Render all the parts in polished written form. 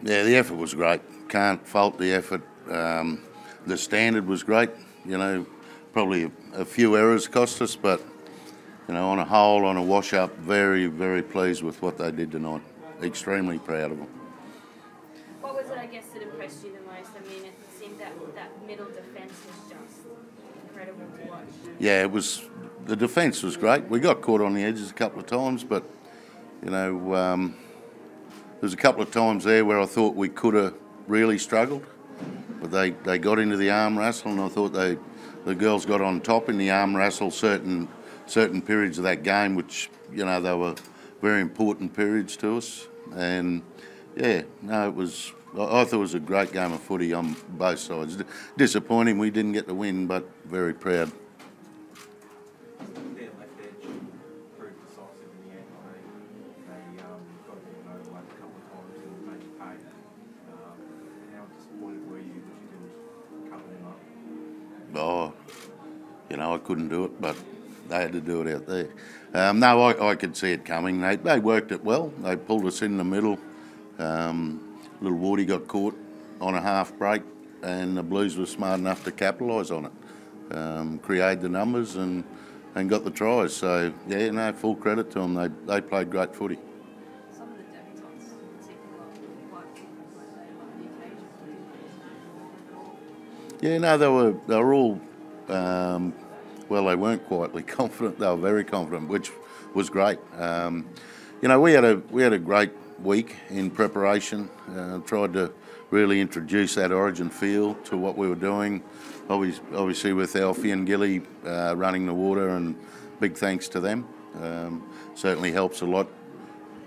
Yeah, the effort was great. Can't fault the effort. The standard was great. You know, probably a few errors cost us, but you know, on a whole, on a wash-up, very, very pleased with what they did tonight. Extremely proud of them. What was it, I guess, that impressed you the most? I mean, it seemed that middle defence was just incredible to watch. Yeah, it was. The defence was great. We got caught on the edges a couple of times, but you know, there was a couple of times there where I thought we could have really struggled, but they got into the arm wrestle, and I thought the girls got on top in the arm wrestle certain periods of that game, which, you know, they were very important periods to us. And yeah, no, I thought it was a great game of footy on both sides. Disappointing we didn't get the win, but very proud. Their left edge proved decisive in the end. They got overlooked a couple of times and made it pay. How disappointed were you that you didn't cover them up? Oh, you know, I couldn't do it, but they had to do it out there. No, I could see it coming. They worked it well. They pulled us in the middle. Little Wardy got caught on a half break, and the Blues were smart enough to capitalise on it, create the numbers and got the tries. So, yeah, no, full credit to them. They played great footy. Some of the debutants seem quite on the occasion. Yeah, no, they were all. Well, they weren't quietly confident. They were very confident, which was great. You know, we had a great week in preparation. Tried to really introduce that Origin feel to what we were doing. Obviously with Alfie and Gilly running the water, and big thanks to them. Certainly helps a lot.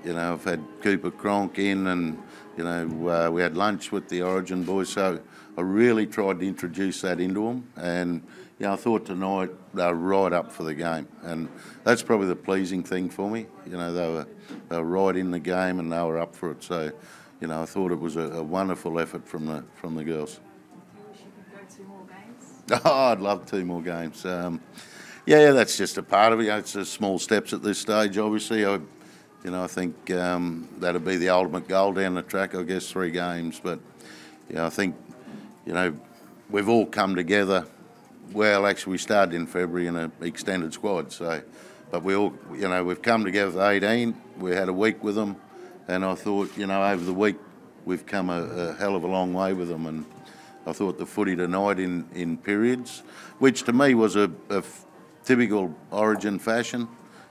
You know, I've had Cooper Cronk in, and you know, we had lunch with the Origin boys. So I really tried to introduce that into them, and I thought tonight they were right up for the game, and that's probably the pleasing thing for me. You know, they were right in the game and they were up for it. So, you know, I thought it was a wonderful effort from the girls. You wish you could go 2 more games? Oh, I'd love 2 more games. Yeah, that's just a part of it. You know, it's just small steps at this stage. Obviously, I think that'd be the ultimate goal down the track. I guess 3 games, but I think we've all come together. Well, actually, we started in February in an extended squad, so, but we all, we've come together with 18. We had a week with them, and I thought, over the week, we've come a hell of a long way with them, and I thought the footy tonight in periods, which to me was a typical Origin fashion,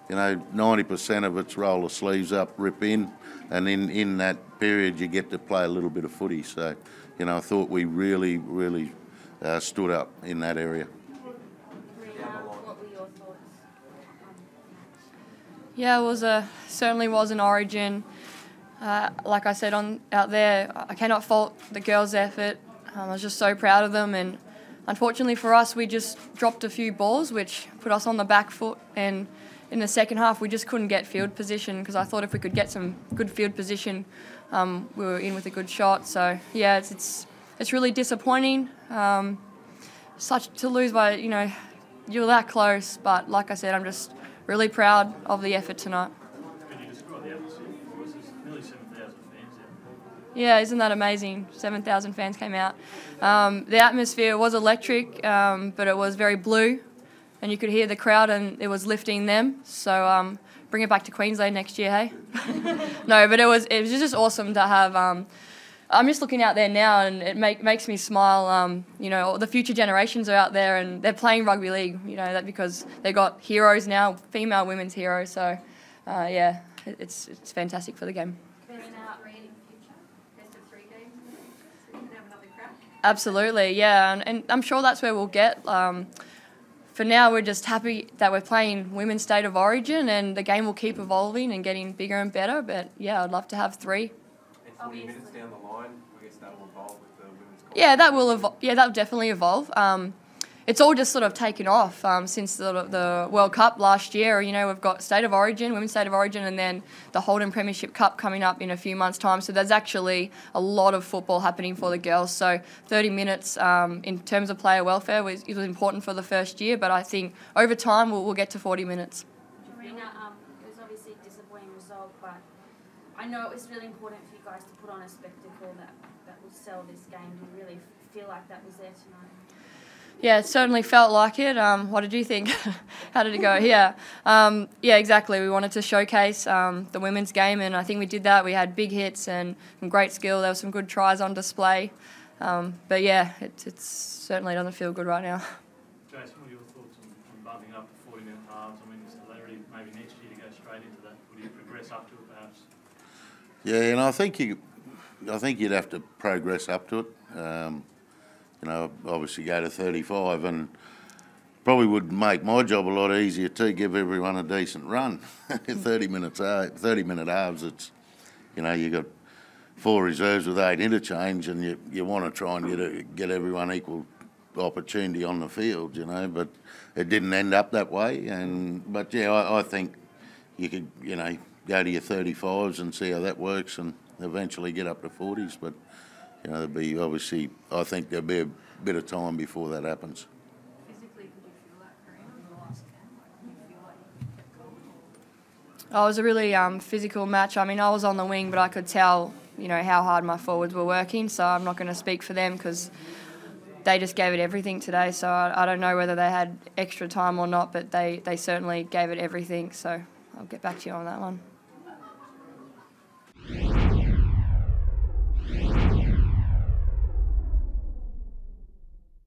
90% of it's roll the sleeves up, rip in, and in that period you get to play a little bit of footy. So, I thought we really stood up in that area. What were your thoughts? Yeah, it certainly was an Origin. Like I said out there, I cannot fault the girls' effort. I was just so proud of them, and unfortunately for us, we just dropped a few balls, which put us on the back foot. And in the second half, we just couldn't get field position, because I thought if we could get some good field position, we were in with a good shot. So yeah, it's really disappointing. To lose by, you're that close, but like I said, I'm just really proud of the effort tonight. Can you describe the atmosphere for us? There's nearly 7,000 fans there. Yeah, isn't that amazing? 7,000 fans came out. The atmosphere was electric, but it was very blue, and you could hear the crowd, and it was lifting them. So bring it back to Queensland next year, hey? No, but it was just awesome to have. I'm just looking out there now, and it makes me smile. The future generations are out there, and they're playing rugby league. That because they got heroes now, female women's heroes. So, yeah, it's fantastic for the game. Been an outrageous future. Best of 3 games. So you can have another crack. Absolutely, yeah, and I'm sure that's where we'll get. For now, we're just happy that we're playing Women's State of Origin, and the game will keep evolving and getting bigger and better. But yeah, I'd love to have 3. And 40 minutes down the line, I guess that will evolve with the women's competition. Yeah, that will that will definitely evolve. It's all just sort of taken off since the World Cup last year. We've got State of Origin, Women's State of Origin, and then the Holden Premiership Cup coming up in a few months' time. So there's actually a lot of football happening for the girls. So 30 minutes in terms of player welfare was important for the first year, but I think over time we'll get to 40 minutes. Karina, it was obviously a disappointing result, but I know it was really important for you guys to put on a spectacle that will sell this game. Do you really feel like that was there tonight? Yeah, it certainly felt like it. What did you think? How did it go? Yeah, exactly. We wanted to showcase the women's game, and I think we did that. We had big hits and great skill. There were some good tries on display. But yeah, it certainly doesn't feel good right now. Jason, what are your thoughts on bumping up to 40-minute halves? I mean, is it already maybe next year to go straight into that? Would you progress up to it perhaps? Yeah, and I think you'd have to progress up to it. Obviously go to 35, and probably would make my job a lot easier too. Give everyone a decent run. 30-minute halves. It's you got 4 reserves with 8 interchange, and you want to try and get everyone equal opportunity on the field. But it didn't end up that way. But I think you could go to your 35s and see how that works, and eventually get up to 40s. But there'll be obviously, I think there'll be a bit of time before that happens. Physically, could you feel that, Kareem, in the last game? Did you feel like you kept going? Oh, it was a really physical match. I mean, I was on the wing, but I could tell, how hard my forwards were working. So I'm not going to speak for them because they just gave it everything today. So I don't know whether they had extra time or not, but they certainly gave it everything. So I'll get back to you on that one.